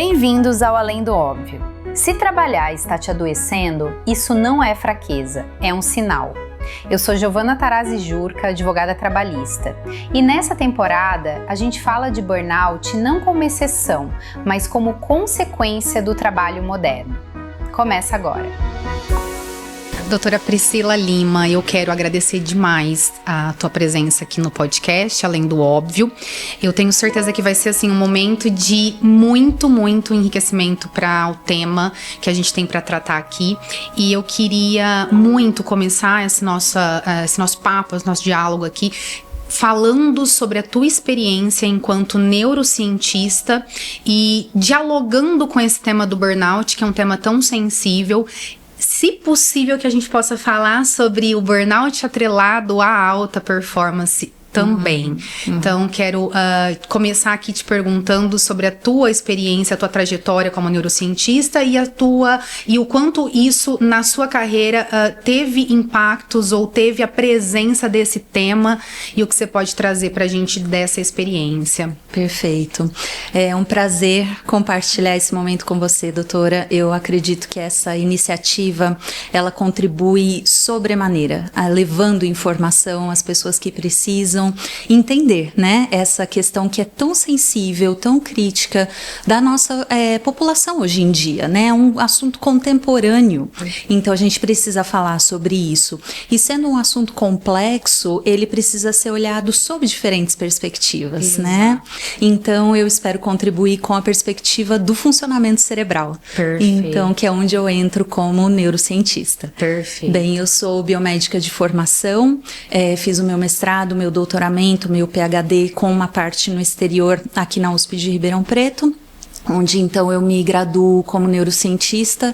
Bem-vindos ao Além do Óbvio. Se trabalhar está te adoecendo, isso não é fraqueza, é um sinal. Eu sou Giovana Tarazzi Jurca, advogada trabalhista, e nessa temporada a gente fala de burnout não como exceção, mas como consequência do trabalho moderno. Começa agora. Doutora Priscila Lima, eu quero agradecer demais a tua presença aqui no podcast, Além do Óbvio. Eu tenho certeza que vai ser assim um momento de muito enriquecimento para o tema que a gente tem para tratar aqui. E eu queria muito começar esse nosso papo, esse nosso diálogo aqui, falando sobre a tua experiência enquanto neurocientista e dialogando com esse tema do burnout, que é um tema tão sensível. Se possível que a gente possa falar sobre o burnout atrelado à alta performance também. Então, quero começar aqui te perguntando sobre a tua experiência, a tua trajetória como neurocientista e o quanto isso, na sua carreira, teve impactos ou teve a presença desse tema e o que você pode trazer pra gente dessa experiência. Perfeito. É um prazer compartilhar esse momento com você, doutora. Eu acredito que essa iniciativa, ela contribui sobremaneira, levando informação às pessoas que precisam entender, né, essa questão que é tão sensível, tão crítica da nossa população hoje em dia, né, é um assunto contemporâneo, então a gente precisa falar sobre isso, e sendo um assunto complexo, ele precisa ser olhado sob diferentes perspectivas, né, então eu espero contribuir com a perspectiva do funcionamento cerebral. Perfeito. Então, que é onde eu entro como neurocientista. Perfeito. Bem, eu sou biomédica de formação, fiz o meu mestrado, meu doutoramento, meu PhD com uma parte no exterior aqui na USP de Ribeirão Preto, onde então eu me graduo como neurocientista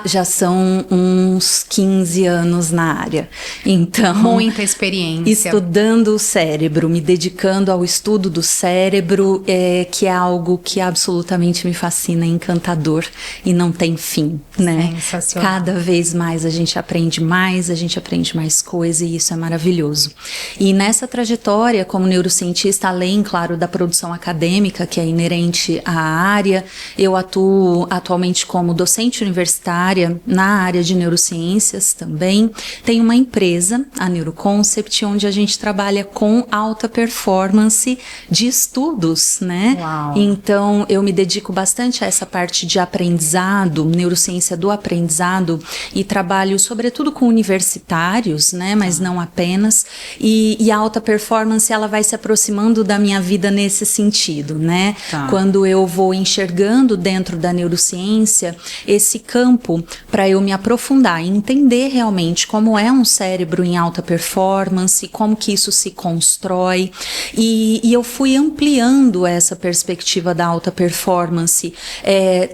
já são uns 15 anos na área. Então, muita experiência. Estudando o cérebro, me dedicando ao estudo do cérebro, que é algo que absolutamente me fascina, encantador e não tem fim, né? Sensacional. Cada vez mais a gente aprende mais coisa e isso é maravilhoso. E nessa trajetória como neurocientista, além, claro, da produção acadêmica que é inerente à área, eu atuo atualmente como docente universitária na área de neurociências também. Tenho uma empresa, a Neuroconcept, onde a gente trabalha com alta performance de estudos, né? Uau. Então, eu me dedico bastante a essa parte de aprendizado, neurociência do aprendizado, e trabalho sobretudo com universitários, né? Mas não apenas. E a alta performance, ela vai se aproximando da minha vida nesse sentido, né? Quando eu vou enxergando dentro da neurociência esse campo para eu me aprofundar e entender realmente como é um cérebro em alta performance, como que isso se constrói, e eu fui ampliando essa perspectiva da alta performance,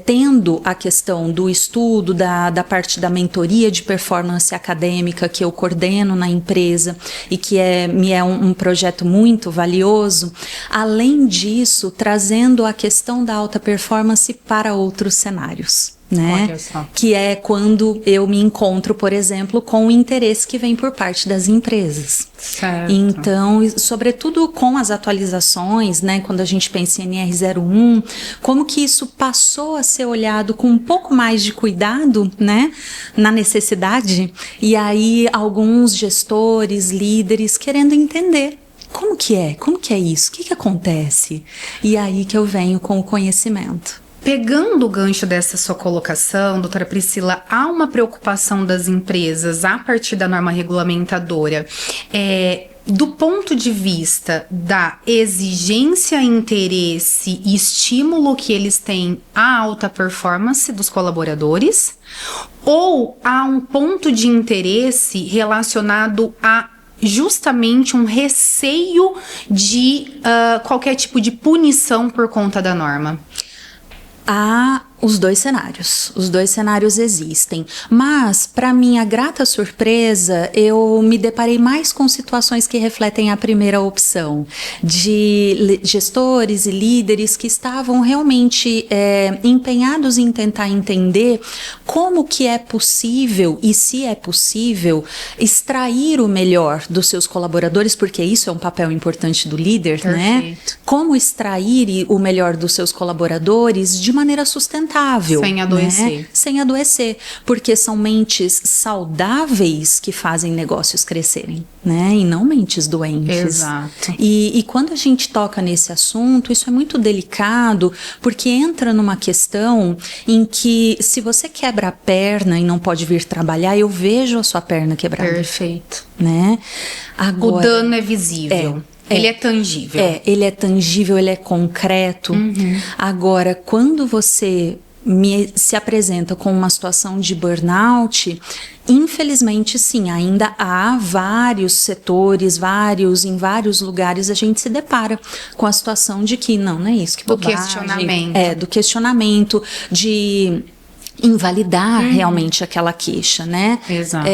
tendo a questão do estudo, da parte da mentoria de performance acadêmica que eu coordeno na empresa e que me é um projeto muito valioso. Além disso, trazendo a questão da alta performance para outros cenários, né? Olha só. Que é quando eu me encontro, por exemplo, com o interesse que vem por parte das empresas. Certo. Então, sobretudo com as atualizações, né? Quando a gente pensa em NR01, como que isso passou a ser olhado com um pouco mais de cuidado, né? Na necessidade, e aí alguns gestores, líderes querendo entender como que é isso, o que acontece? E aí que eu venho com o conhecimento. Pegando o gancho dessa sua colocação, doutora Priscila, há uma preocupação das empresas a partir da norma regulamentadora, do ponto de vista da exigência, interesse e estímulo que eles têm à alta performance dos colaboradores, ou há um ponto de interesse relacionado a justamente um receio de qualquer tipo de punição por conta da norma? Há Os dois cenários existem, mas para minha grata surpresa, eu me deparei mais com situações que refletem a primeira opção, de gestores e líderes que estavam realmente empenhados em tentar entender como que é possível, e se é possível, extrair o melhor dos seus colaboradores, porque isso é um papel importante do líder, Perfeito. né? Como extrair o melhor dos seus colaboradores de maneira sustentável. Sem adoecer. Né? Sem adoecer, porque são mentes saudáveis que fazem negócios crescerem, né? E não mentes doentes. Exato. E quando a gente toca nesse assunto, isso é muito delicado, porque entra numa questão em que se você quebra a perna e não pode vir trabalhar, eu vejo a sua perna quebrada. Perfeito. Né? Agora, o dano é visível. Ele é tangível. Ele é tangível, ele é concreto. Agora, quando você se apresenta com uma situação de burnout, infelizmente sim, ainda há vários setores, em vários lugares a gente se depara com a situação de que não é isso, que bobagem. Do questionamento. Do questionamento, de invalidar realmente aquela queixa, né? Exato.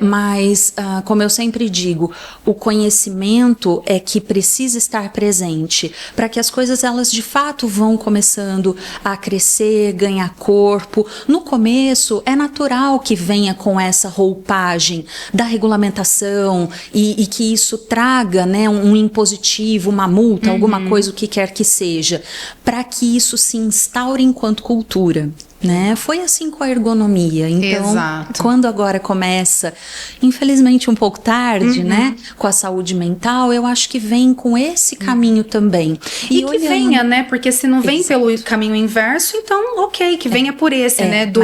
Mas, como eu sempre digo, o conhecimento é que precisa estar presente para que as coisas, elas de fato vão começando a crescer, ganhar corpo. No começo, é natural que venha com essa roupagem da regulamentação e que isso traga, né, um impositivo, uma multa, alguma coisa, o que quer que seja, para que isso se instaure enquanto cultura. Né? Foi assim com a ergonomia. Então, Exato. Quando agora começa, infelizmente um pouco tarde, né? Com a saúde mental, eu acho que vem com esse caminho também. E que venha, né? Porque se não vem pelo caminho inverso, então ok, que venha por esse, né? Do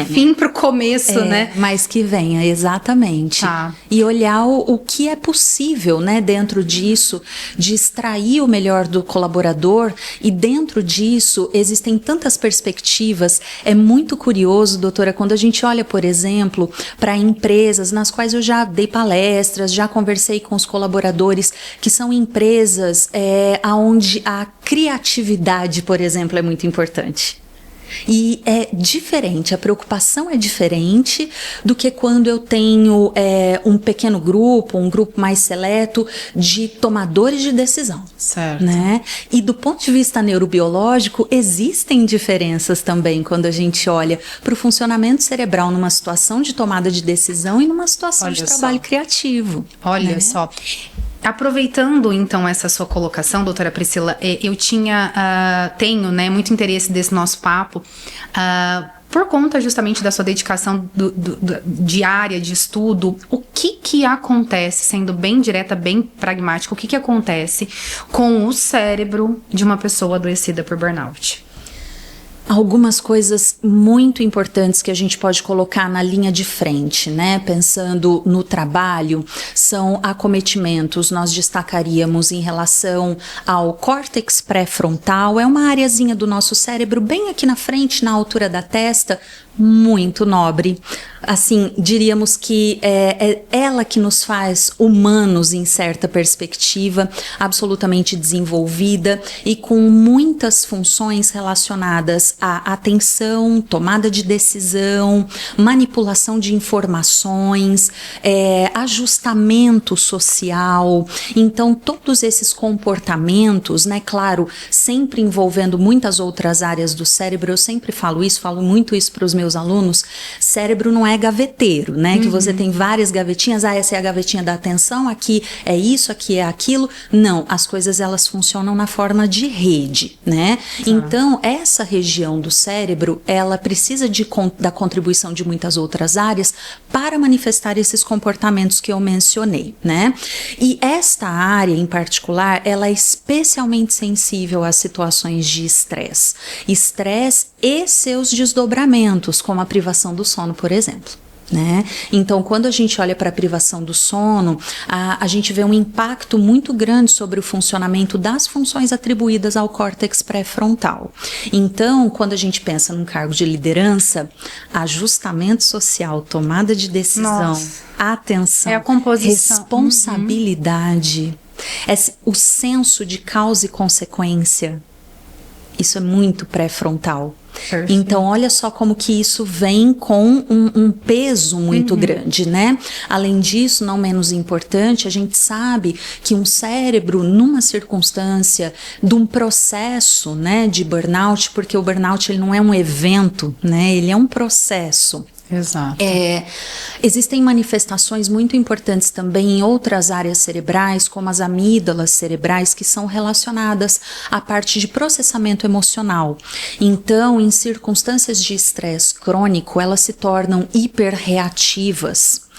fim pro começo, né? Mas que venha, exatamente. Tá. E olhar o que é possível, né? Dentro disso, de extrair o melhor do colaborador, e dentro disso existem tantas perspectivas. É muito curioso, doutora, quando a gente olha, por exemplo, para empresas nas quais eu já dei palestras, já conversei com os colaboradores, que são empresas onde a criatividade, por exemplo, é muito importante. E é diferente, a preocupação é diferente do que quando eu tenho um pequeno grupo, um grupo mais seleto de tomadores de decisão. Certo. Né? E do ponto de vista neurobiológico, existem diferenças também quando a gente olha para o funcionamento cerebral numa situação de tomada de decisão e numa situação de trabalho criativo. Olha só. Aproveitando então essa sua colocação, doutora Priscila, eu tenho, né, muito interesse desse nosso papo, por conta justamente da sua dedicação diária de estudo. O que acontece, sendo bem direta, bem pragmática, o que acontece com o cérebro de uma pessoa adoecida por burnout? Algumas coisas muito importantes que a gente pode colocar na linha de frente, né? Pensando no trabalho, são acometimentos. Nós destacaríamos em relação ao córtex pré-frontal, é uma areazinha do nosso cérebro bem aqui na frente, na altura da testa, muito nobre. Assim, diríamos que é ela que nos faz humanos em certa perspectiva, absolutamente desenvolvida e com muitas funções relacionadas à atenção, tomada de decisão, manipulação de informações, ajustamento social. Então, todos esses comportamentos, né, claro, sempre envolvendo muitas outras áreas do cérebro. Eu sempre falo muito isso para os meus alunos. Cérebro não é gaveteiro, né? Que você tem várias gavetinhas, essa é a gavetinha da atenção, aqui é isso, aqui é aquilo. Não, as coisas, elas funcionam na forma de rede, né? Então, essa região do cérebro, ela precisa da contribuição de muitas outras áreas para manifestar esses comportamentos que eu mencionei, né? E esta área em particular, ela é especialmente sensível às situações de estresse. Estresse e seus desdobramentos, como a privação do sono, por exemplo. Né? Então, quando a gente olha para a privação do sono, a gente vê um impacto muito grande sobre o funcionamento das funções atribuídas ao córtex pré-frontal. Então, quando a gente pensa num cargo de liderança, ajustamento social, tomada de decisão, atenção, a composição, responsabilidade, o senso de causa e consequência, isso é muito pré-frontal. Perfeito. Então, olha só como que isso vem com um peso muito grande, né? Além disso, não menos importante, a gente sabe que um cérebro, numa circunstância de um processo, né, de burnout, porque o burnout ele não é um evento, né? Ele é um processo. Exato. Existem manifestações muito importantes também em outras áreas cerebrais, como as amígdalas cerebrais, que são relacionadas à parte de processamento emocional. Então, em circunstâncias de estresse crônico, elas se tornam hiperreativas.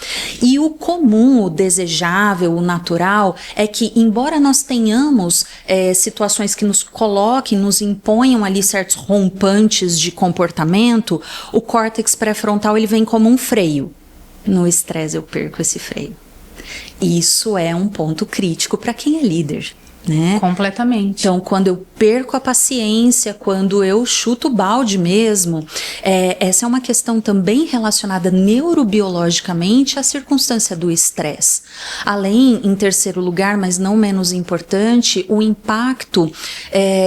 E o comum, o desejável, o natural é que, embora nós tenhamos situações que nos coloquem, nos imponham ali certos rompantes de comportamento, o córtex pré-frontal ele vem como um freio. No estresse eu perco esse freio. Isso é um ponto crítico para quem é líder. Né? Completamente. Então, quando eu perco a paciência, quando eu chuto o balde mesmo, essa é uma questão também relacionada neurobiologicamente à circunstância do estresse. Além, em terceiro lugar, mas não menos importante, o impacto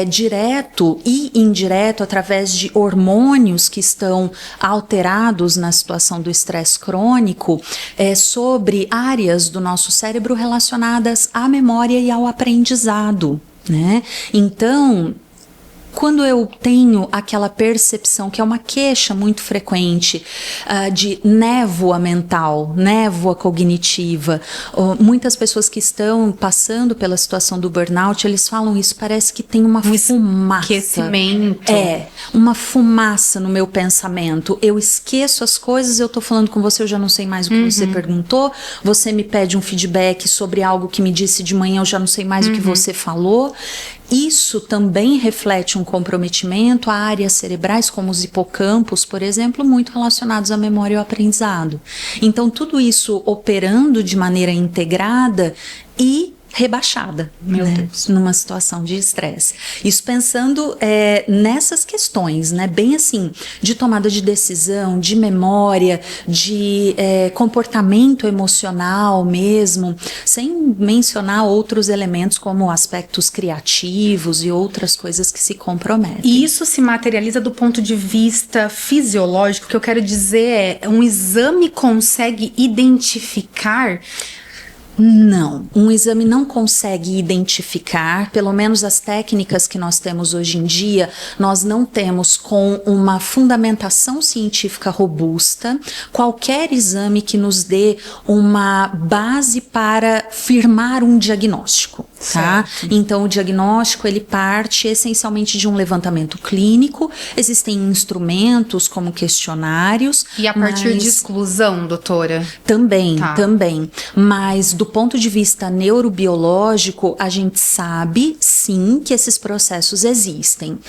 direto e indireto através de hormônios que estão alterados na situação do estresse crônico sobre áreas do nosso cérebro relacionadas à memória e ao aprendizado. Né? Então, quando eu tenho aquela percepção, que é uma queixa muito frequente, de névoa mental, névoa cognitiva, muitas pessoas que estão passando pela situação do burnout, eles falam isso, parece que tem uma fumaça. Aquecimento. Uma fumaça no meu pensamento. Eu esqueço as coisas, eu tô falando com você, eu já não sei mais o que você perguntou, você me pede um feedback sobre algo que me disse de manhã, eu já não sei mais o que você falou. Isso também reflete um comprometimento a áreas cerebrais, como os hipocampos, por exemplo, muito relacionados à memória e ao aprendizado. Então, tudo isso operando de maneira integrada e rebaixada, Meu Deus. Numa situação de estresse. Isso pensando nessas questões, né, bem assim, de tomada de decisão, de memória, de comportamento emocional mesmo, sem mencionar outros elementos como aspectos criativos e outras coisas que se comprometem. E isso se materializa do ponto de vista fisiológico, o que eu quero dizer um exame consegue identificar? Não, um exame não consegue identificar, pelo menos as técnicas que nós temos hoje em dia, nós não temos com uma fundamentação científica robusta, qualquer exame que nos dê uma base para firmar um diagnóstico, tá? Então o diagnóstico ele parte essencialmente de um levantamento clínico, existem instrumentos como questionários. E a partir de exclusão, doutora? Também, mas do ponto de vista neurobiológico, a gente sabe, sim, que esses processos existem.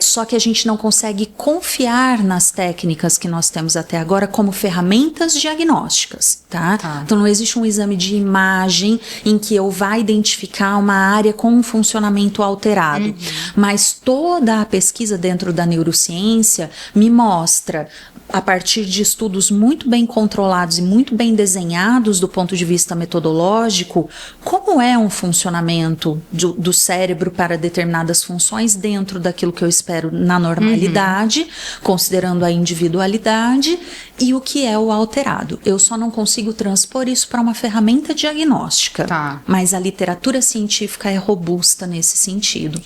Só que a gente não consegue confiar nas técnicas que nós temos até agora como ferramentas diagnósticas, tá? Então, não existe um exame de imagem em que eu vá identificar uma área com um funcionamento alterado. Mas toda a pesquisa dentro da neurociência me mostra, a partir de estudos muito bem controlados e muito bem desenhados do ponto de vista metodológico, como é um funcionamento do cérebro para determinadas funções dentro daquilo que eu espero na normalidade, considerando a individualidade, e o que é o alterado. Eu só não consigo transpor isso para uma ferramenta diagnóstica, mas a literatura científica é robusta nesse sentido.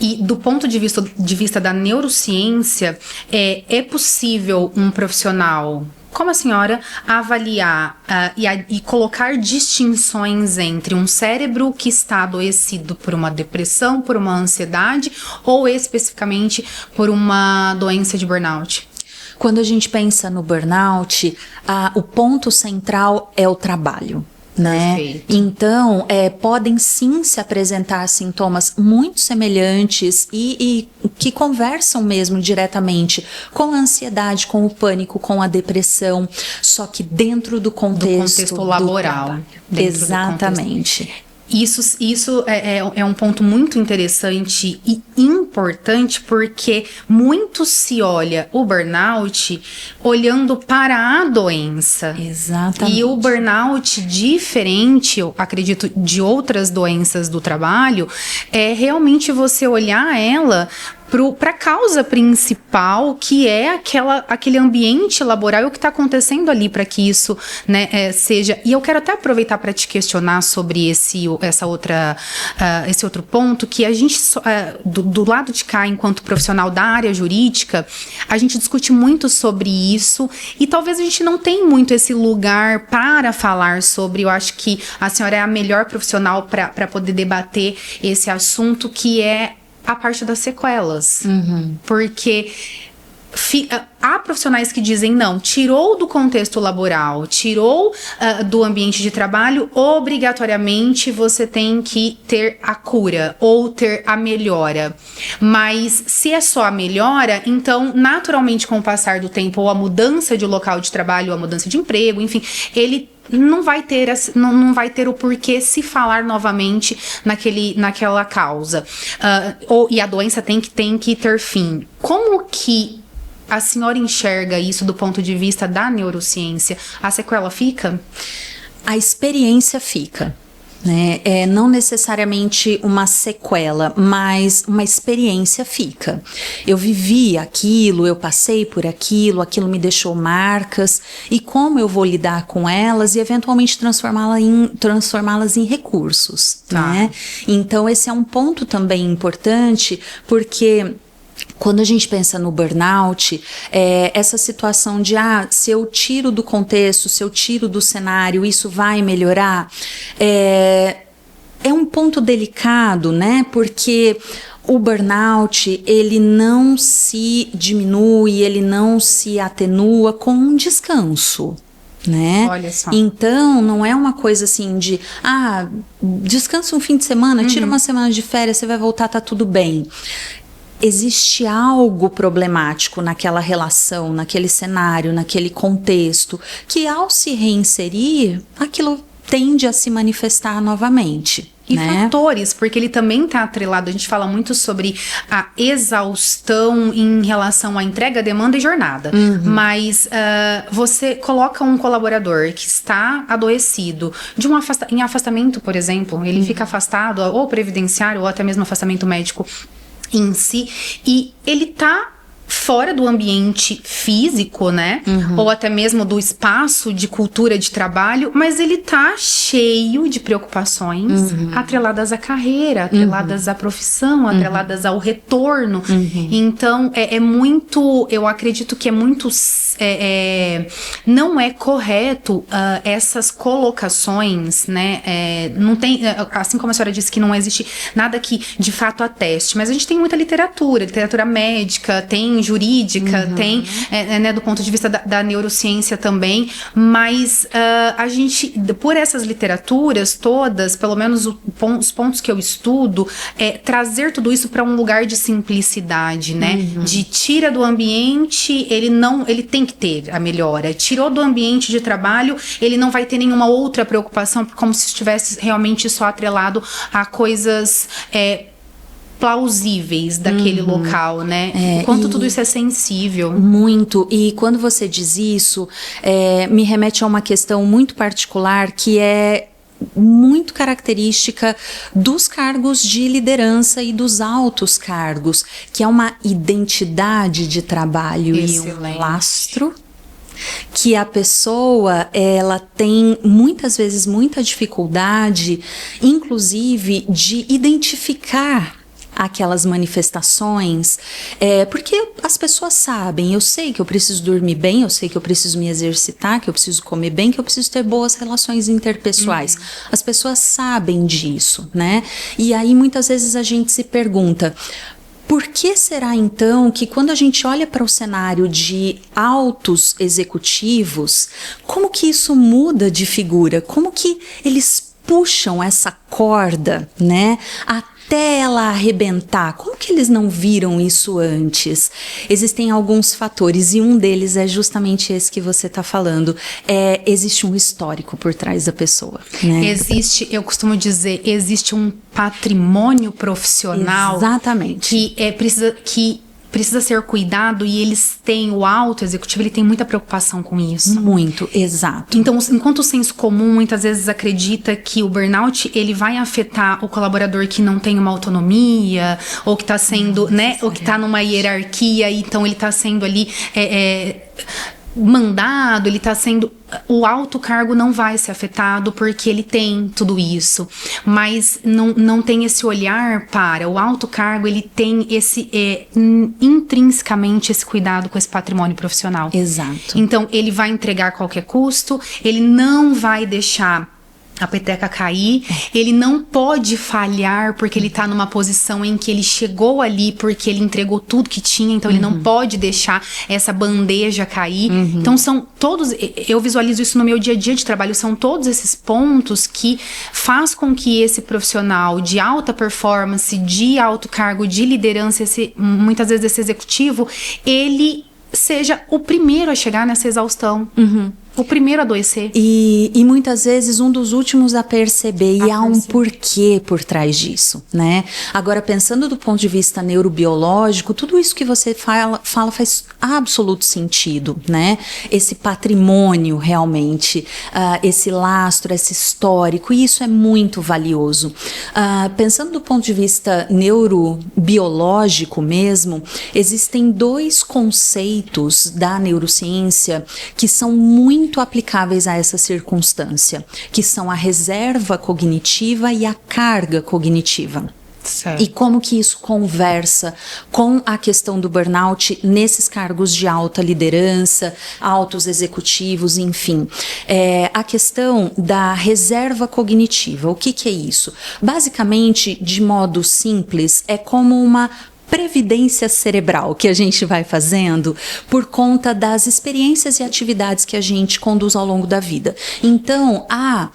E do ponto de vista da neurociência, é possível um profissional como a senhora avaliar e colocar distinções entre um cérebro que está adoecido por uma depressão, por uma ansiedade ou especificamente por uma doença de burnout? Quando a gente pensa no burnout, o ponto central é o trabalho. Né? Perfeito. Então, podem sim se apresentar sintomas muito semelhantes e que conversam mesmo diretamente com a ansiedade, com o pânico, com a depressão, só que dentro do contexto laboral. Exatamente. Isso é um ponto muito interessante e importante, porque muito se olha o burnout olhando para a doença. Exatamente. E o burnout, diferente, eu acredito, de outras doenças do trabalho, é realmente você olhar ela para a causa principal, que é aquele ambiente laboral e o que está acontecendo ali para que isso, né, seja. E eu quero até aproveitar para te questionar sobre esse outro ponto, que a gente, do lado de cá, enquanto profissional da área jurídica, a gente discute muito sobre isso e talvez a gente não tenha muito esse lugar para falar sobre. Eu acho que a senhora é a melhor profissional para poder debater esse assunto, que é a parte das sequelas. Porque há profissionais que dizem, não, tirou do contexto laboral, tirou do ambiente de trabalho, obrigatoriamente você tem que ter a cura ou ter a melhora. Mas se é só a melhora, então naturalmente com o passar do tempo, ou a mudança de local de trabalho, ou a mudança de emprego, enfim, ele não vai ter o porquê se falar novamente naquela causa. E a doença tem que ter fim. Como que a senhora enxerga isso do ponto de vista da neurociência? A sequela fica? A experiência fica. Né? Não necessariamente uma sequela, mas uma experiência fica. Eu vivi aquilo, eu passei por aquilo me deixou marcas, e como eu vou lidar com elas e eventualmente transformá-las em recursos. Né? Então esse é um ponto também importante, porque quando a gente pensa no burnout, essa situação de, se eu tiro do contexto, se eu tiro do cenário, isso vai melhorar, é um ponto delicado, né? Porque o burnout, ele não se diminui, ele não se atenua com um descanso. Né? Olha só. Então não é uma coisa assim de descansa um fim de semana, tira uma semana de férias, você vai voltar, tá tudo bem. Existe algo problemático naquela relação, naquele cenário, naquele contexto, que ao se reinserir, aquilo tende a se manifestar novamente. E né? Fatores, porque ele também está atrelado, a gente fala muito sobre a exaustão em relação à entrega, demanda e jornada. Mas você coloca um colaborador que está adoecido, em afastamento, por exemplo, ele fica afastado, ou previdenciário, ou até mesmo afastamento médico em si, e ele tá fora do ambiente físico, né? Ou até mesmo do espaço de cultura de trabalho, mas ele tá cheio de preocupações atreladas à carreira, atreladas à profissão, atreladas ao retorno. Então, é muito, eu acredito que é muito, não é correto essas colocações, né? Não tem, assim como a senhora disse que não existe nada que de fato ateste, mas a gente tem muita literatura médica, tem jurídica, tem, né, do ponto de vista da neurociência também, mas a gente, por essas literaturas todas, pelo menos os pontos que eu estudo, trazer tudo isso para um lugar de simplicidade, né? De tira do ambiente, ele tem que ter a melhora. Tirou do ambiente de trabalho, ele não vai ter nenhuma outra preocupação, como se estivesse realmente só atrelado a coisas plausíveis daquele local, né? O quanto tudo isso é sensível. Muito. E quando você diz isso, me remete a uma questão muito particular que é muito característica dos cargos de liderança e dos altos cargos, que é uma identidade de trabalho. Excelente. E um lastro que a pessoa, ela tem muitas vezes muita dificuldade, inclusive, de identificar aquelas manifestações, porque as pessoas sabem, eu sei que eu preciso dormir bem, eu sei que eu preciso me exercitar, que eu preciso comer bem, que eu preciso ter boas relações interpessoais. As pessoas sabem disso, né? E aí muitas vezes a gente se pergunta, por que será então que quando a gente olha para o cenário de altos executivos, como que isso muda de figura? Como que eles puxam essa corda, né? Até ela arrebentar. Como que eles não viram isso antes? Existem alguns fatores e um deles é justamente esse que você está falando. Existe um histórico por trás da pessoa, né? Existe, eu costumo dizer, existe um patrimônio profissional. Exatamente. Que precisa ser cuidado e eles têm, o alto executivo, ele tem muita preocupação com isso. Muito, exato. Então, enquanto o senso comum muitas vezes acredita que o burnout, ele vai afetar o colaborador que não tem uma autonomia, ou que tá sendo, né, ou que tá numa hierarquia, então ele tá sendo ali mandado, ele tá sendo... O alto cargo não vai ser afetado porque ele tem tudo isso, mas não tem esse olhar para o alto cargo, ele tem esse intrinsecamente esse cuidado com esse patrimônio profissional. Exato. Então ele vai entregar a qualquer custo, ele não vai deixar a peteca cair, ele não pode falhar porque ele tá numa posição em que ele chegou ali porque ele entregou tudo que tinha, então ele não pode deixar essa bandeja cair. Então são todos, eu visualizo isso no meu dia a dia de trabalho, são todos esses pontos que faz com que esse profissional de alta performance, de alto cargo, de liderança, muitas vezes esse executivo, ele seja o primeiro a chegar nessa exaustão. O primeiro a adoecer. E muitas vezes um dos últimos a perceber. E há um porquê por trás disso, né? Agora, pensando do ponto de vista neurobiológico, tudo isso que você fala faz absoluto sentido, né? Esse patrimônio, realmente, esse lastro, esse histórico, e isso é muito valioso. Pensando do ponto de vista neurobiológico mesmo, existem 2 conceitos da neurociência que são muito aplicáveis a essa circunstância, que são a reserva cognitiva e a carga cognitiva. Certo. E como que isso conversa com a questão do burnout nesses cargos de alta liderança, altos executivos, enfim. A questão da reserva cognitiva, o que é isso? Basicamente, de modo simples, é como uma previdência cerebral que a gente vai fazendo por conta das experiências e atividades que a gente conduz ao longo da vida. Então, há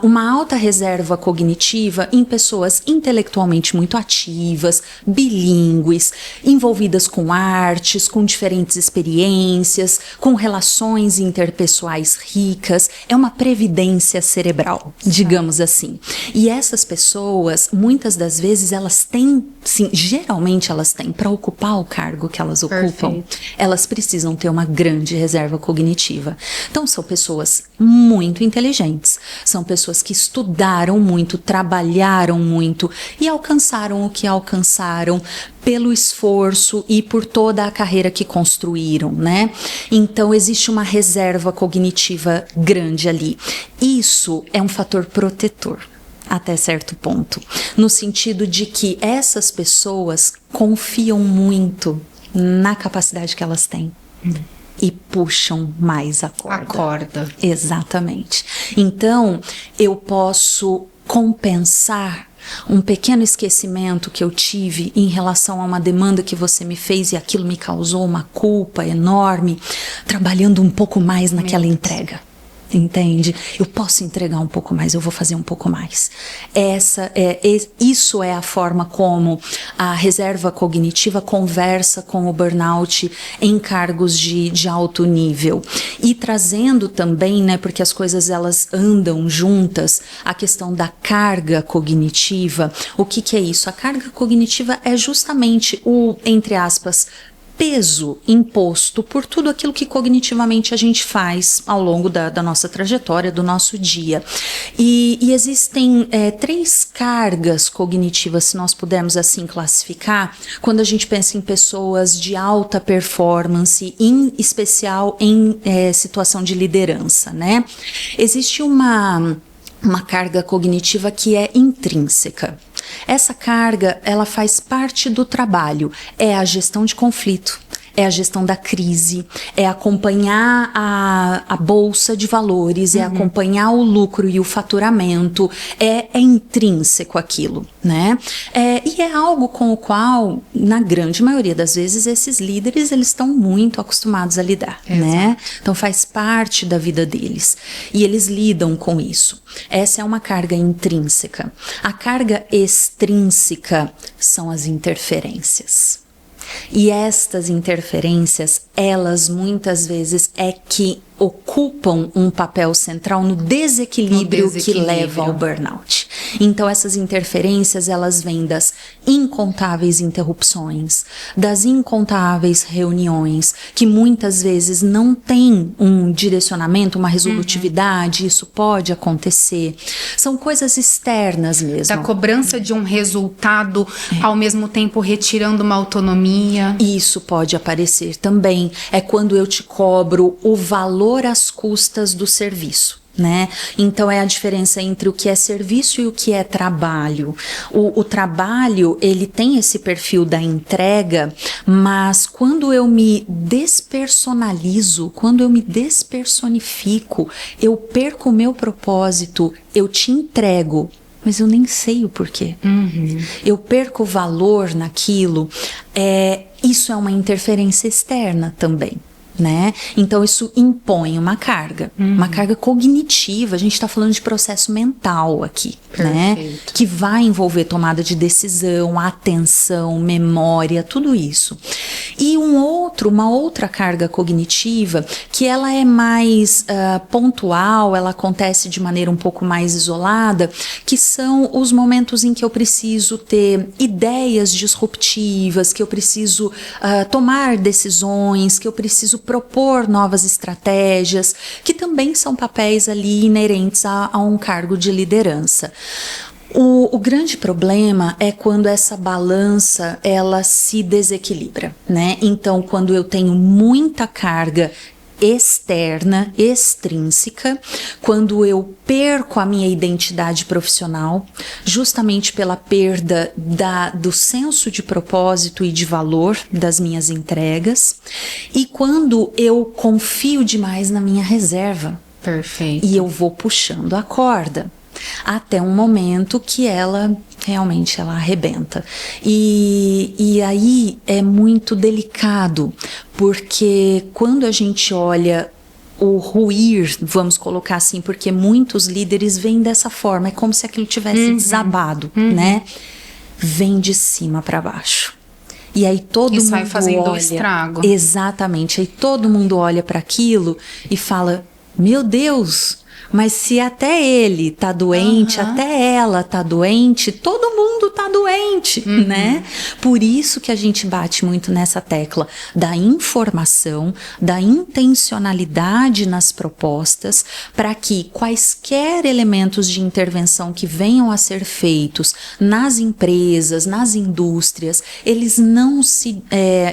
uma alta reserva cognitiva em pessoas intelectualmente muito ativas, bilíngues, envolvidas com artes, com diferentes experiências, com relações interpessoais ricas. É uma previdência cerebral, digamos assim. E essas pessoas, muitas das vezes, elas têm, sim, geralmente elas têm, para ocupar o cargo que elas ocupam, Perfeito. Elas precisam ter uma grande reserva cognitiva. Então, são pessoas muito inteligentes, são pessoas que estudaram muito, trabalharam muito e alcançaram o que alcançaram pelo esforço e por toda a carreira que construíram, né? Então, existe uma reserva cognitiva grande ali. Isso é um fator protetor. Até certo ponto, no sentido de que essas pessoas confiam muito na capacidade que elas têm e puxam mais a corda. Exatamente. Então, eu posso compensar um pequeno esquecimento que eu tive em relação a uma demanda que você me fez e aquilo me causou uma culpa enorme, trabalhando um pouco mais naquela entrega. Entende? Eu posso entregar um pouco mais, eu vou fazer um pouco mais. Isso é a forma como a reserva cognitiva conversa com o burnout em cargos de alto nível. E trazendo também, né, porque as coisas elas andam juntas, a questão da carga cognitiva. O que é isso? A carga cognitiva é justamente o, entre aspas, peso imposto por tudo aquilo que cognitivamente a gente faz ao longo da nossa trajetória, do nosso dia. E existem 3 cargas cognitivas, se nós pudermos assim classificar, quando a gente pensa em pessoas de alta performance, em especial em situação de liderança, né? Existe uma carga cognitiva que é intrínseca. Essa carga, ela faz parte do trabalho, é a gestão de conflito, é a gestão da crise, é acompanhar a bolsa de valores, é acompanhar o lucro e o faturamento, é intrínseco aquilo, né? E é algo com o qual, na grande maioria das vezes, esses líderes, eles estão muito acostumados a lidar, né? Então faz parte da vida deles e eles lidam com isso. Essa é uma carga intrínseca. A carga extrínseca são as interferências. E estas interferências, elas muitas vezes é que ocupam um papel central no desequilíbrio que leva ao burnout. Então essas interferências, elas vêm das incontáveis interrupções, das incontáveis reuniões, que muitas vezes não tem um direcionamento, uma resolutividade, isso pode acontecer. São coisas externas mesmo. Da cobrança de um resultado, ao mesmo tempo retirando uma autonomia. Isso pode aparecer também. É quando eu te cobro o valor às custas do serviço. Né? Então é a diferença entre o que é serviço e o que é trabalho. O trabalho, ele tem esse perfil da entrega, mas quando eu me despersonalizo, quando eu me despersonifico, eu perco o meu propósito, eu te entrego, mas eu nem sei o porquê. Eu perco valor naquilo. Isso é uma interferência externa também. Né? Então isso impõe uma carga cognitiva. A gente está falando de processo mental aqui, né? Que vai envolver tomada de decisão, atenção, memória, tudo isso. E uma outra carga cognitiva que ela é mais pontual, ela acontece de maneira um pouco mais isolada, que são os momentos em que eu preciso ter ideias disruptivas, que eu preciso tomar decisões, que eu preciso propor novas estratégias, que também são papéis ali inerentes a um cargo de liderança. O grande problema é quando essa balança, ela se desequilibra, né? Então, quando eu tenho muita carga externa, extrínseca, quando eu perco a minha identidade profissional, justamente pela perda do senso de propósito e de valor das minhas entregas, e quando eu confio demais na minha reserva. Perfeito. E eu vou puxando a corda até um momento que ela realmente arrebenta. E aí é muito delicado, porque quando a gente olha o ruir, vamos colocar assim, porque muitos líderes veem dessa forma, é como se aquilo tivesse desabado, né? Vem de cima para baixo. E aí todo mundo sai fazendo olha, estrago. Exatamente, aí todo mundo olha para aquilo e fala: meu Deus, mas se até ele tá doente, até ela tá doente, todo mundo tá doente, né? Por isso que a gente bate muito nessa tecla da informação, da intencionalidade nas propostas, para que quaisquer elementos de intervenção que venham a ser feitos nas empresas, nas indústrias, eles não se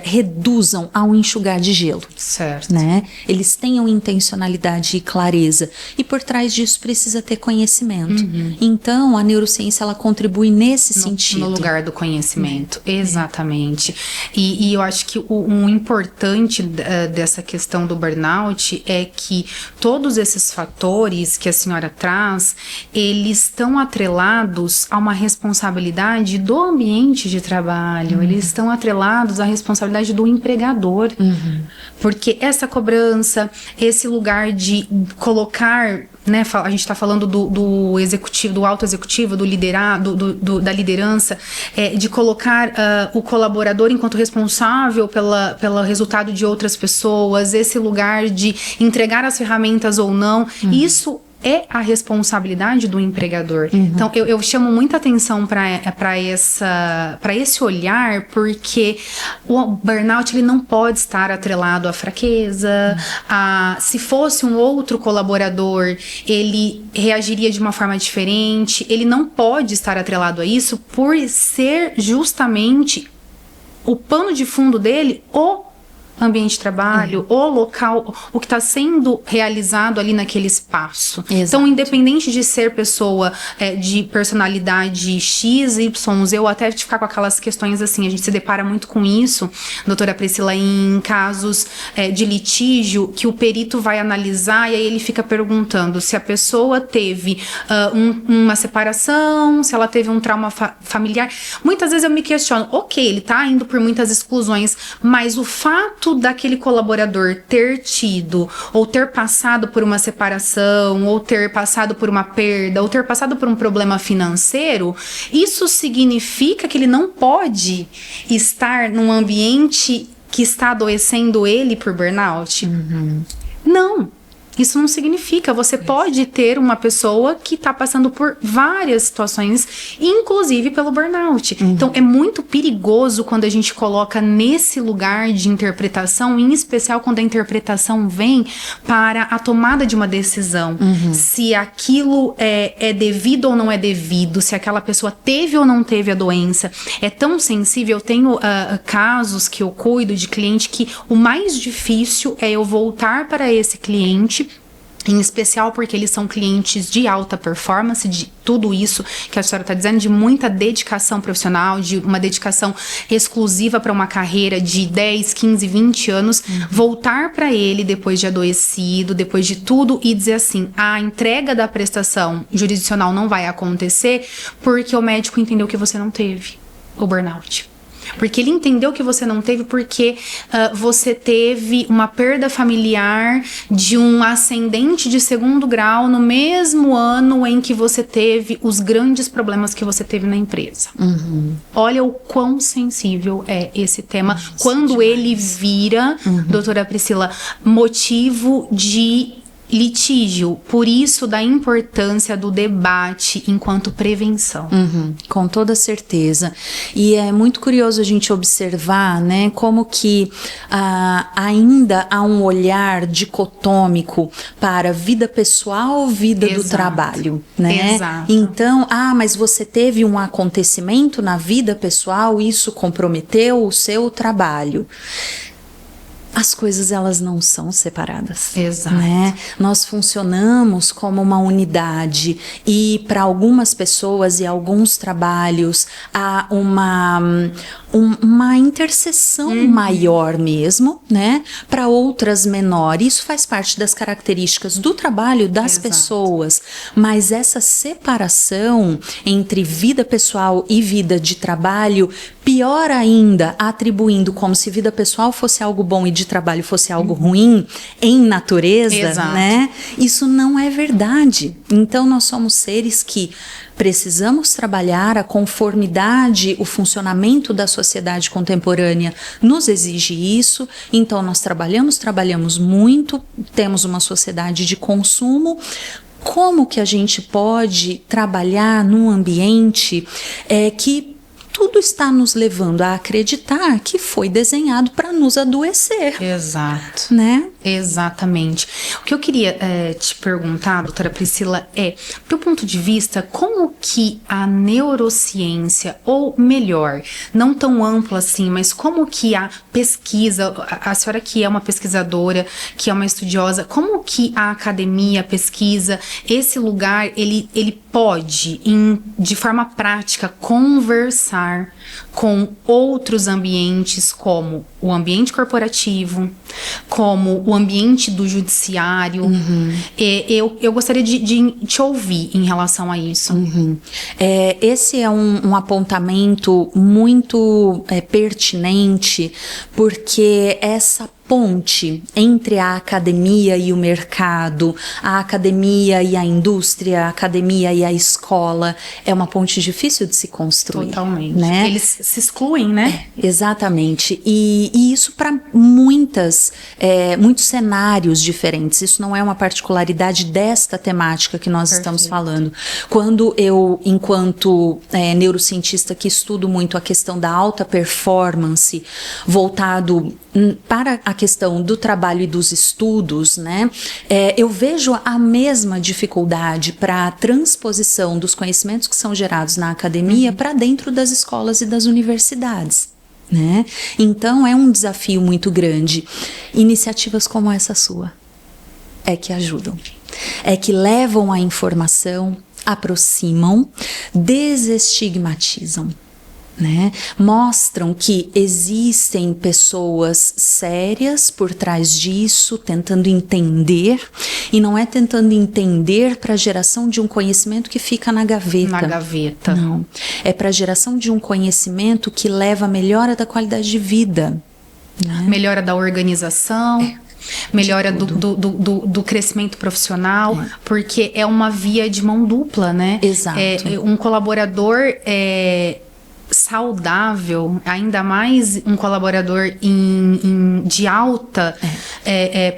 reduzam ao enxugar de gelo. Certo. Né? Eles tenham intencionalidade e clareza. E por trás disso precisa ter conhecimento. Então, a neurociência, ela contribui nesse sentido. No lugar do conhecimento, exatamente. E eu acho que o importante dessa questão do burnout é que todos esses fatores que a senhora traz, eles estão atrelados a uma responsabilidade do ambiente de trabalho, eles estão atrelados à responsabilidade do empregador. Porque essa cobrança, esse lugar de colocar, né, a gente está falando do executivo, do alto executivo, do liderado, da liderança, de colocar o colaborador enquanto responsável pelo resultado de outras pessoas, esse lugar de entregar as ferramentas ou não, isso é a responsabilidade do empregador. Então, eu chamo muita atenção para esse olhar, porque o burnout, ele não pode estar atrelado à fraqueza. Se fosse um outro colaborador, ele reagiria de uma forma diferente. Ele não pode estar atrelado a isso por ser justamente o pano de fundo dele, o ambiente de trabalho, o local, o que está sendo realizado ali naquele espaço. Exato. Então, independente de ser pessoa de personalidade X, Y, Z, ou até de ficar com aquelas questões assim, a gente se depara muito com isso, doutora Priscila, em casos de litígio, que o perito vai analisar e aí ele fica perguntando se a pessoa teve uma separação, se ela teve um trauma familiar. Muitas vezes eu me questiono, ok, ele está indo por muitas exclusões, mas o fato daquele colaborador ter tido ou ter passado por uma separação, ou ter passado por uma perda, ou ter passado por um problema financeiro, isso significa que ele não pode estar num ambiente que está adoecendo ele por burnout? Não. Isso não significa. Você pode ter uma pessoa que está passando por várias situações, inclusive pelo burnout. Então, é muito perigoso quando a gente coloca nesse lugar de interpretação, em especial quando a interpretação vem para a tomada de uma decisão. Se aquilo é devido ou não é devido, se aquela pessoa teve ou não teve a doença. É tão sensível. Eu tenho casos que eu cuido de cliente que o mais difícil é eu voltar para esse cliente, em especial porque eles são clientes de alta performance, de tudo isso que a senhora está dizendo, de muita dedicação profissional, de uma dedicação exclusiva para uma carreira de 10, 15, 20 anos, voltar para ele depois de adoecido, depois de tudo, e dizer assim, a entrega da prestação jurisdicional não vai acontecer porque o médico entendeu que você não teve o burnout. Porque ele entendeu que você não teve porque você teve uma perda familiar de um ascendente de 2º grau no mesmo ano em que você teve os grandes problemas que você teve na empresa. Olha o quão sensível é esse tema quando ele vira, doutora Priscila, motivo de litígio. Por isso da importância do debate enquanto prevenção. Com toda certeza. E é muito curioso a gente observar, né, como que ainda há um olhar dicotômico para vida pessoal, vida do trabalho, né? Exato. Então, mas você teve um acontecimento na vida pessoal, isso comprometeu o seu trabalho. As coisas, elas não são separadas. Exato. Né? Nós funcionamos como uma unidade e para algumas pessoas e alguns trabalhos há uma interseção maior mesmo, né? Para outras menor. Isso faz parte das características do trabalho das pessoas. Mas essa separação entre vida pessoal e vida de trabalho, pior ainda, atribuindo como se vida pessoal fosse algo bom e de trabalho fosse algo ruim em natureza, né? Isso não é verdade. Então nós somos seres que precisamos trabalhar a conformidade, o funcionamento da sociedade contemporânea nos exige isso, então nós trabalhamos muito, temos uma sociedade de consumo. Como que a gente pode trabalhar num ambiente que tudo está nos levando a acreditar que foi desenhado para nos adoecer. Exato. Né? Exatamente. O que eu queria te perguntar, doutora Priscila, do ponto de vista, como que a neurociência, ou melhor, não tão ampla assim, mas como que a pesquisa, a senhora que é uma pesquisadora, que é uma estudiosa, como que a academia, a pesquisa, esse lugar, ele pode, de forma prática, conversar com outros ambientes, como o ambiente corporativo, como o ambiente do judiciário. Eu gostaria de te ouvir em relação a isso. Esse é um apontamento muito pertinente, porque essa ponte entre a academia e o mercado, a academia e a indústria, a academia e a escola, é uma ponte difícil de se construir. Totalmente. Né? Eles se excluem, né? Exatamente. E isso para muitos cenários diferentes. Isso não é uma particularidade desta temática que nós estamos falando. Quando eu, enquanto neurocientista que estudo muito a questão da alta performance, voltado para a questão do trabalho e dos estudos, né, eu vejo a mesma dificuldade para a transposição dos conhecimentos que são gerados na academia para dentro das escolas e das universidades. Né? Então é um desafio muito grande. Iniciativas como essa sua é que ajudam, é que levam a informação, aproximam, desestigmatizam. Né? Mostram que existem pessoas sérias por trás disso, tentando entender, e não é tentando entender para a geração de um conhecimento que fica na gaveta. Na gaveta. Não. É para a geração de um conhecimento que leva a melhora da qualidade de vida. Né? Melhora da organização. Melhora do crescimento profissional, porque é uma via de mão dupla, né? Exato. Um colaborador saudável, ainda mais um colaborador de alta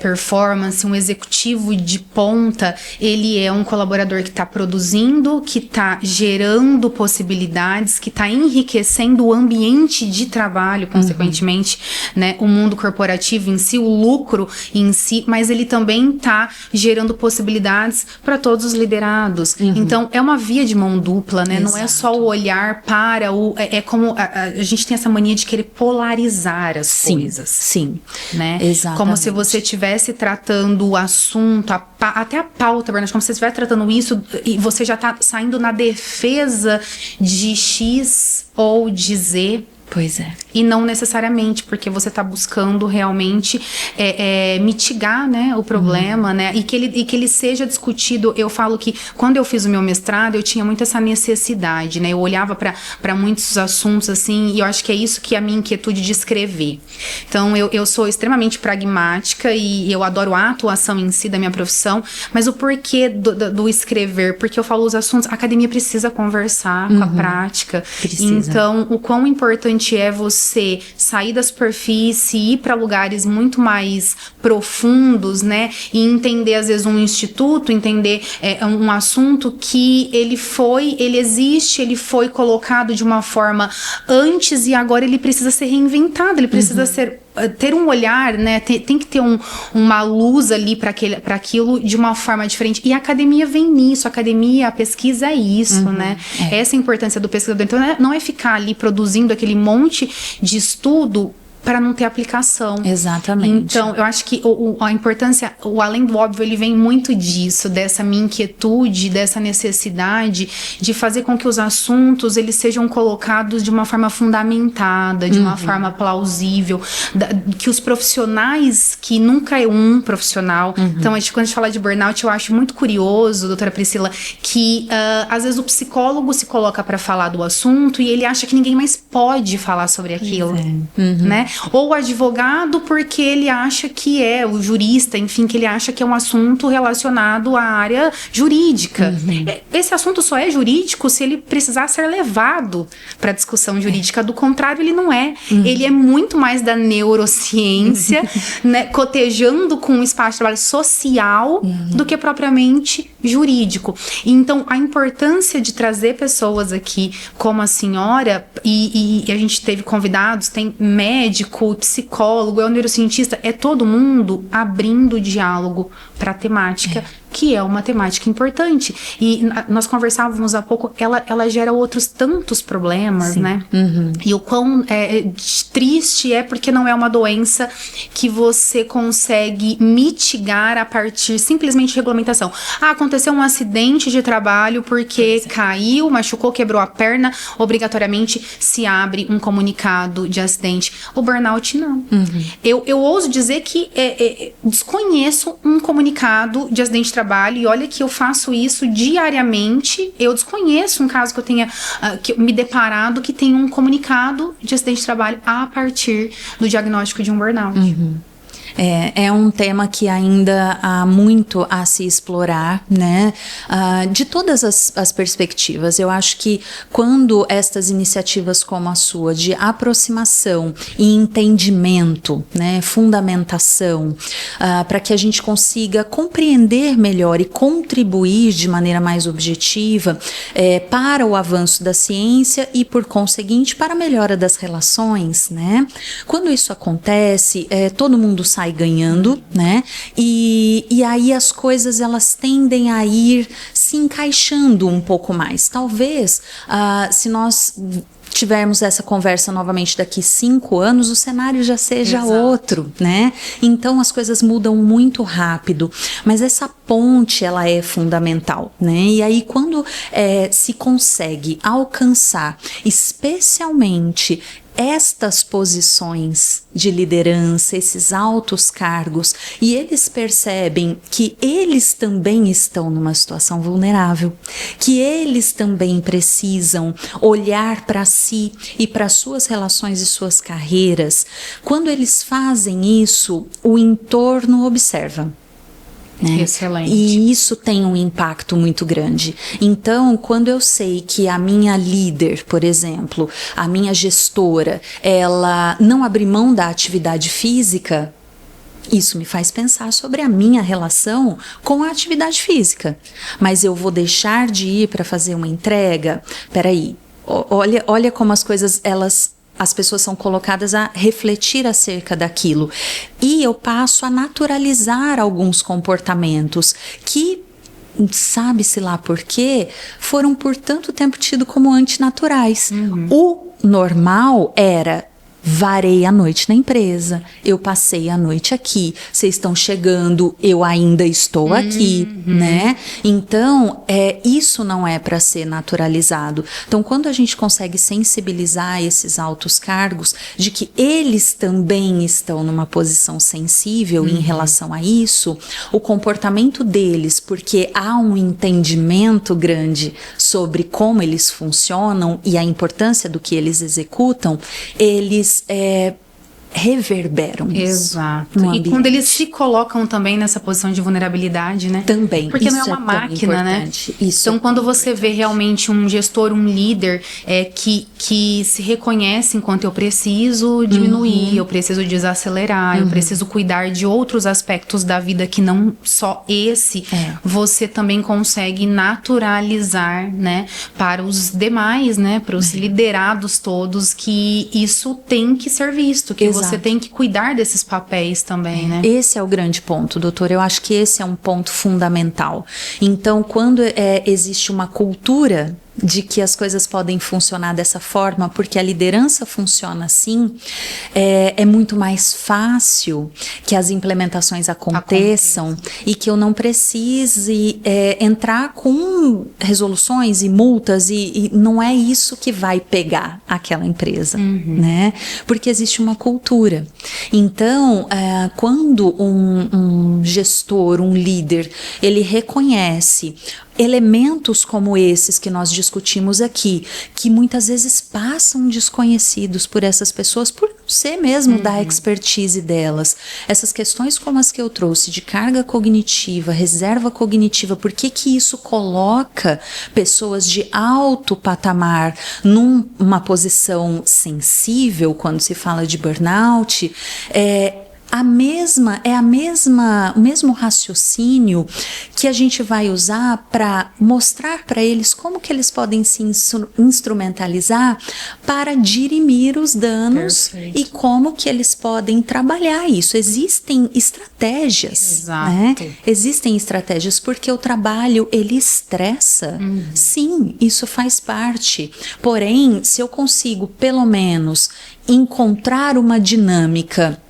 performance, um executivo de ponta, ele é um colaborador que está produzindo, que está gerando possibilidades, que está enriquecendo o ambiente de trabalho, consequentemente, né, o mundo corporativo em si, o lucro em si, mas ele também está gerando possibilidades para todos os liderados. Então, é uma via de mão dupla, né? Exato. Não é só o olhar para o... É como a gente tem essa mania de querer polarizar as coisas. Sim, Né? exatamente. Como se você estivesse tratando o assunto, até a pauta, Bernardo, como se você estivesse tratando isso e você já está saindo na defesa de X ou de Z. Pois é. E não necessariamente, porque você está buscando realmente mitigar, né, o problema, né, e que ele seja discutido. Eu falo que quando eu fiz o meu mestrado, eu tinha muito essa necessidade, né, eu olhava para muitos assuntos, assim, e eu acho que é isso que é a minha inquietude de escrever. Então, eu sou extremamente pragmática e eu adoro a atuação em si da minha profissão, mas o porquê do escrever? Porque eu falo os assuntos, a academia precisa conversar com a prática. Precisa. Então, o quão importante é você sair da superfície, ir para lugares muito mais profundos, né? E entender, às vezes, um instituto, entender um assunto que ele existe, ele foi colocado de uma forma antes e agora ele precisa ser reinventado, ele precisa ter um olhar, né? Tem que ter uma luz ali para aquilo de uma forma diferente. E a academia vem nisso, a pesquisa é isso, né? Essa é a importância do pesquisador. Então, não é ficar ali produzindo aquele monte de estudo para não ter aplicação. Exatamente. Então, eu acho que a importância, o além do óbvio, ele vem muito disso, dessa minha inquietude, dessa necessidade de fazer com que os assuntos, eles sejam colocados de uma forma fundamentada, de uma forma plausível, que os profissionais, que nunca é um profissional, então, quando a gente fala de burnout, eu acho muito curioso, doutora Priscila, que às vezes o psicólogo se coloca para falar do assunto e ele acha que ninguém mais pode falar sobre aquilo, né? Ou o advogado porque ele acha que o jurista, enfim, que ele acha que é um assunto relacionado à área jurídica. Esse assunto só é jurídico se ele precisar ser levado para discussão jurídica. Do contrário, ele não é. Ele é muito mais da neurociência, né, cotejando com um espaço de trabalho social do que propriamente jurídico. Então, a importância de trazer pessoas aqui como a senhora, e a gente teve convidados, tem médico, psicólogo, o neurocientista, é todo mundo abrindo o diálogo para a temática, que é uma temática importante. E nós conversávamos há pouco, ela gera outros tantos problemas, né? E o quão triste é porque não é uma doença que você consegue mitigar a partir simplesmente de regulamentação. Aconteceu um acidente de trabalho porque caiu, machucou, quebrou a perna, obrigatoriamente se abre um comunicado de acidente. O burnout, não. Eu ouso dizer que desconheço um comunicado de acidente de trabalho, e olha que eu faço isso diariamente. Eu desconheço um caso que eu tenha me deparado que tem um comunicado de acidente de trabalho a partir do diagnóstico de um burnout. É um tema que ainda há muito a se explorar, né? De todas as perspectivas. Eu acho que quando estas iniciativas como a sua, de aproximação e entendimento, né? Fundamentação, para que a gente consiga compreender melhor e contribuir de maneira mais objetiva para o avanço da ciência e, por conseguinte, para a melhora das relações, né? Quando isso acontece, todo mundo sai ganhando, né? E aí as coisas, elas tendem a ir se encaixando um pouco mais. Talvez, se nós tivermos essa conversa novamente daqui 5 anos, o cenário já seja outro, né? Então as coisas mudam muito rápido, mas essa ponte, ela é fundamental, né? E aí quando se consegue alcançar, especialmente estas posições de liderança, esses altos cargos, e eles percebem que eles também estão numa situação vulnerável, que eles também precisam olhar para si e para suas relações e suas carreiras. Quando eles fazem isso, o entorno observa. né? Excelente. E isso tem um impacto muito grande. Então, quando eu sei que a minha líder, por exemplo, a minha gestora, ela não abre mão da atividade física, isso me faz pensar sobre a minha relação com a atividade física. Mas eu vou deixar de ir para fazer uma entrega? Peraí, olha como as coisas, as pessoas são colocadas a refletir acerca daquilo. E eu passo a naturalizar alguns comportamentos que, sabe-se lá por quê, foram por tanto tempo tidos como antinaturais. O normal era: varei a noite na empresa, eu passei a noite aqui, vocês estão chegando, eu ainda estou aqui, né? Então, isso não é para ser naturalizado. Então, quando a gente consegue sensibilizar esses altos cargos de que eles também estão numa posição sensível em relação a isso, o comportamento deles, porque há um entendimento grande sobre como eles funcionam e a importância do que eles executam, eles reverberam isso. Exato. E quando eles se colocam também nessa posição de vulnerabilidade, né? Também. Porque isso não é uma máquina, né? Isso então, quando você vê realmente um gestor, um líder que se reconhece enquanto eu preciso diminuir, eu preciso desacelerar, eu preciso cuidar de outros aspectos da vida que não só esse, você também consegue naturalizar, né? Para os demais, né? Para os liderados todos, que isso tem que ser visto, que você tem que cuidar desses papéis também, né? Esse é o grande ponto, doutor. Eu acho que esse é um ponto fundamental. Então, quando existe uma cultura de que as coisas podem funcionar dessa forma, porque a liderança funciona assim, é muito mais fácil que as implementações aconteçam e que eu não precise entrar com resoluções e multas e não é isso que vai pegar aquela empresa, né? Porque existe uma cultura. Então, quando um gestor, um líder, ele reconhece elementos como esses que nós discutimos aqui, que muitas vezes passam desconhecidos por essas pessoas, por não ser mesmo da expertise delas. Essas questões como as que eu trouxe, de carga cognitiva, reserva cognitiva, por que isso coloca pessoas de alto patamar numa posição sensível quando se fala de burnout, o mesmo raciocínio que a gente vai usar para mostrar para eles como que eles podem se instrumentalizar para dirimir os danos. Perfeito. E como que eles podem trabalhar isso. Existem estratégias, né? Existem estratégias porque o trabalho, ele estressa. Sim, isso faz parte. Porém, se eu consigo pelo menos encontrar uma dinâmica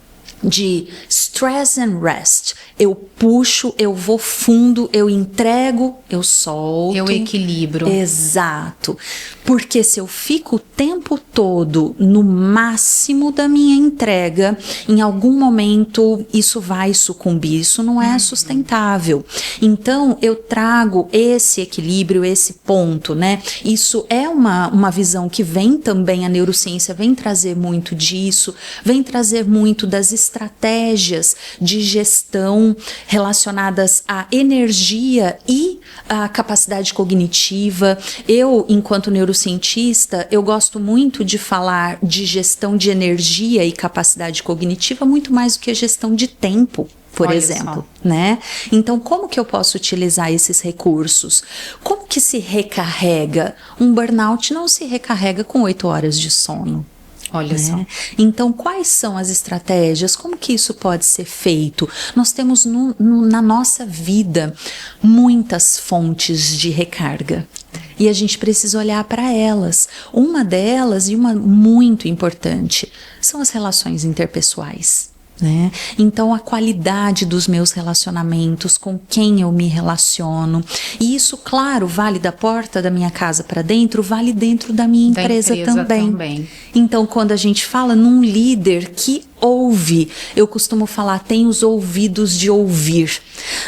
de stress and rest, eu puxo, eu vou fundo, eu entrego, eu solto. Eu equilibro. Exato. Porque se eu fico o tempo todo no máximo da minha entrega, em algum momento isso vai sucumbir, isso não é sustentável. Então, eu trago esse equilíbrio, esse ponto, né? Isso é uma visão que vem também, a neurociência vem trazer muito disso, vem trazer muito das estratégias de gestão relacionadas à energia e à capacidade cognitiva. Eu, enquanto neurocientista, eu gosto muito de falar de gestão de energia e capacidade cognitiva muito mais do que a gestão de tempo, por exemplo, né? Então, como que eu posso utilizar esses recursos? Como que se recarrega? Um burnout não se recarrega com 8 horas de sono. Olha só. Então, quais são as estratégias? Como que isso pode ser feito? Nós temos na nossa vida muitas fontes de recarga. E a gente precisa olhar para elas. Uma delas, e uma muito importante, são as relações interpessoais. Né? Então, a qualidade dos meus relacionamentos, com quem eu me relaciono, e isso, claro, vale da porta da minha casa para dentro, vale dentro da minha empresa também. Então, quando a gente fala num líder que ouve. Eu costumo falar, tem os ouvidos de ouvir.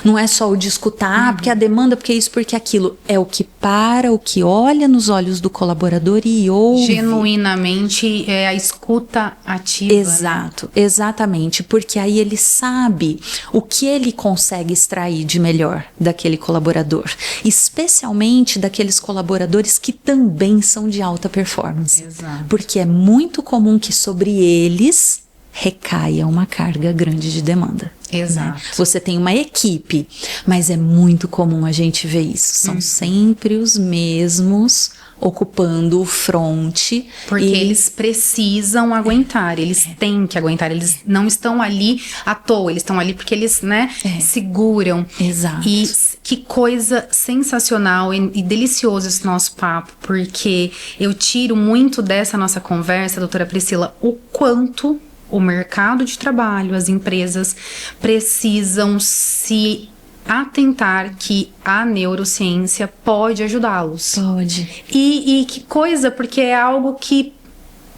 Não é só o de escutar, porque a demanda, porque isso, porque aquilo. É o que para, o que olha nos olhos do colaborador e ouve. Genuinamente é a escuta ativa. Exato, né? Exatamente. Porque aí ele sabe o que ele consegue extrair de melhor daquele colaborador. Especialmente daqueles colaboradores que também são de alta performance. Exato. Porque é muito comum que sobre eles recaia uma carga grande de demanda. Exato. Né? Você tem uma equipe, mas é muito comum a gente ver isso. São sempre os mesmos ocupando o fronte. Porque eles precisam aguentar, eles têm que aguentar, eles não estão ali à toa, eles estão ali porque eles, né, seguram. Exato. E que coisa sensacional e delicioso esse nosso papo, porque eu tiro muito dessa nossa conversa, doutora Priscila, o quanto o mercado de trabalho, as empresas precisam se atentar que a neurociência pode ajudá-los. Pode. E que coisa, porque é algo que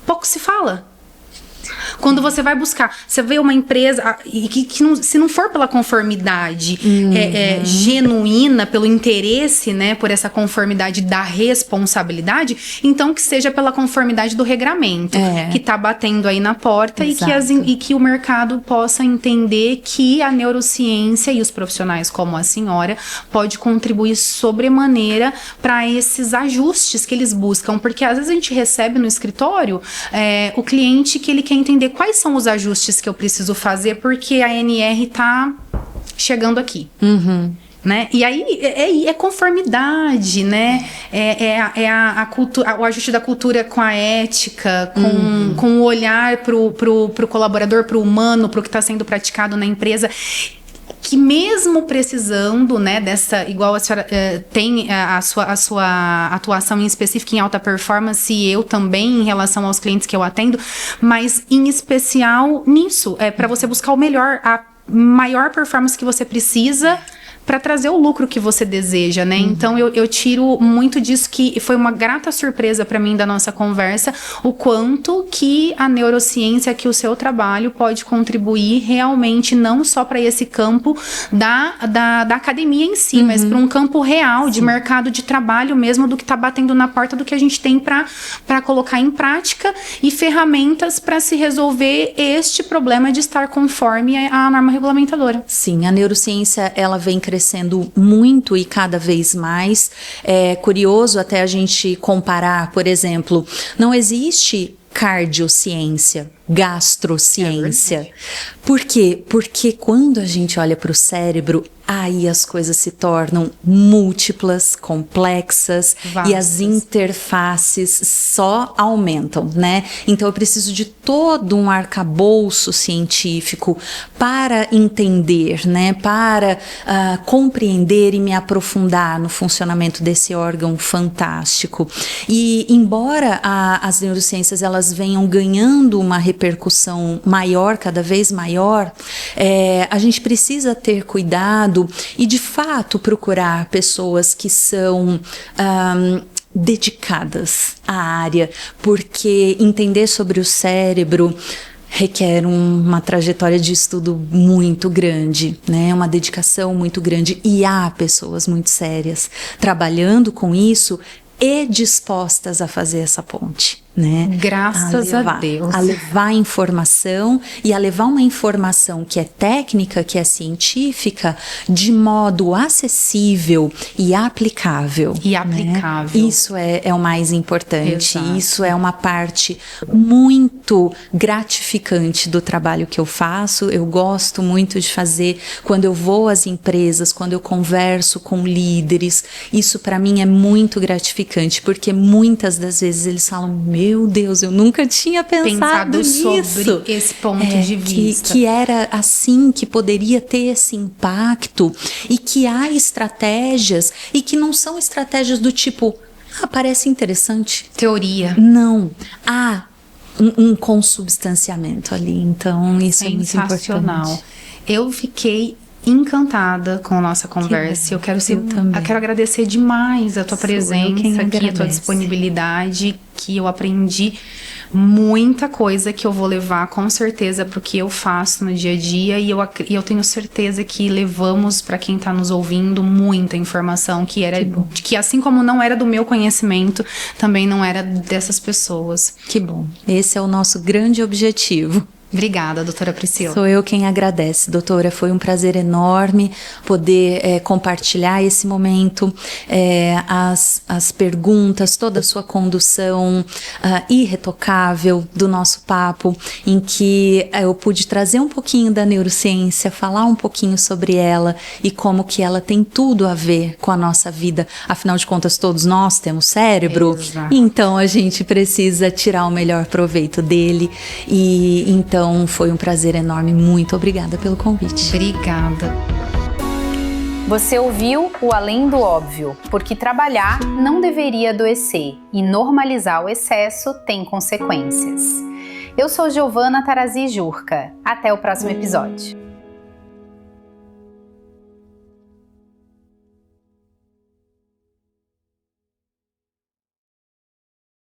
pouco se fala. Quando você vai buscar, você vê uma empresa e que não, se não for pela conformidade genuína, pelo interesse, né, por essa conformidade da responsabilidade, então que seja pela conformidade do regramento, que tá batendo aí na porta e que o mercado possa entender que a neurociência e os profissionais como a senhora pode contribuir sobremaneira para esses ajustes que eles buscam, porque às vezes a gente recebe no escritório o cliente que ele quer entender quais são os ajustes que eu preciso fazer porque a NR tá chegando aqui. Né? E aí é conformidade, né? A cultura, o ajuste da cultura com a ética, com o olhar pro colaborador, pro humano, pro que está sendo praticado na empresa. Que mesmo precisando, né, dessa, igual a senhora tem a sua atuação em específico em alta performance e eu também em relação aos clientes que eu atendo, mas em especial nisso, para você buscar o melhor, a maior performance que você precisa para trazer o lucro que você deseja, né? Então eu tiro muito disso, que foi uma grata surpresa para mim da nossa conversa, o quanto que a neurociência, que o seu trabalho pode contribuir realmente não só para esse campo da academia em si, mas para um campo real de mercado de trabalho mesmo, do que está batendo na porta, do que a gente tem para colocar em prática e ferramentas para se resolver este problema de estar conforme à norma regulamentadora. Sim, a neurociência ela vem crescendo muito e cada vez mais. É curioso até a gente comparar, por exemplo, não existe cardiociência, gastrociência. Por quê? Porque quando a gente olha para o cérebro, aí as coisas se tornam múltiplas, complexas, e as interfaces só aumentam, né? Então eu preciso de todo um arcabouço científico para entender, né? Para compreender e me aprofundar no funcionamento desse órgão fantástico. E embora as neurociências elas venham ganhando uma repercussão maior, cada vez maior, a gente precisa ter cuidado e de fato procurar pessoas que são dedicadas à área, porque entender sobre o cérebro requer uma trajetória de estudo muito grande, né? Uma dedicação muito grande, e há pessoas muito sérias trabalhando com isso e dispostas a fazer essa ponte, né? Graças a Deus. A levar informação e a levar uma informação que é técnica, que é científica, de modo acessível e aplicável. Né? Isso é o mais importante. Exato. Isso é uma parte muito gratificante do trabalho que eu faço. Eu gosto muito de fazer quando eu vou às empresas, quando eu converso com líderes. Isso para mim é muito gratificante, porque muitas das vezes eles falam: meu Deus, eu nunca tinha pensado nisso. Sobre esse ponto de vista. Que era assim, que poderia ter esse impacto, e que há estratégias, e que não são estratégias do tipo, parece interessante. Teoria. Não. Há um consubstanciamento ali. Então, isso é muito importante. Eu fiquei encantada com a nossa conversa. Eu quero agradecer demais a tua presença aqui, a tua disponibilidade, que eu aprendi muita coisa que eu vou levar com certeza pro que eu faço no dia a dia, e eu tenho certeza que levamos para quem tá nos ouvindo muita informação que assim como não era do meu conhecimento, também não era dessas pessoas. Que bom. Esse é o nosso grande objetivo. Obrigada, doutora Priscila. Sou eu quem agradece, doutora. Foi um prazer enorme poder compartilhar esse momento, as perguntas, toda a sua condução irretocável do nosso papo, em que eu pude trazer um pouquinho da neurociência, falar um pouquinho sobre ela e como que ela tem tudo a ver com a nossa vida. Afinal de contas, todos nós temos cérebro, então a gente precisa tirar o melhor proveito dele. E então foi um prazer enorme. Muito obrigada pelo convite. Obrigada. Você ouviu o Além do Óbvio, porque trabalhar não deveria adoecer e normalizar o excesso tem consequências. Eu sou Giovana Tarazi Jurka. Até o próximo episódio.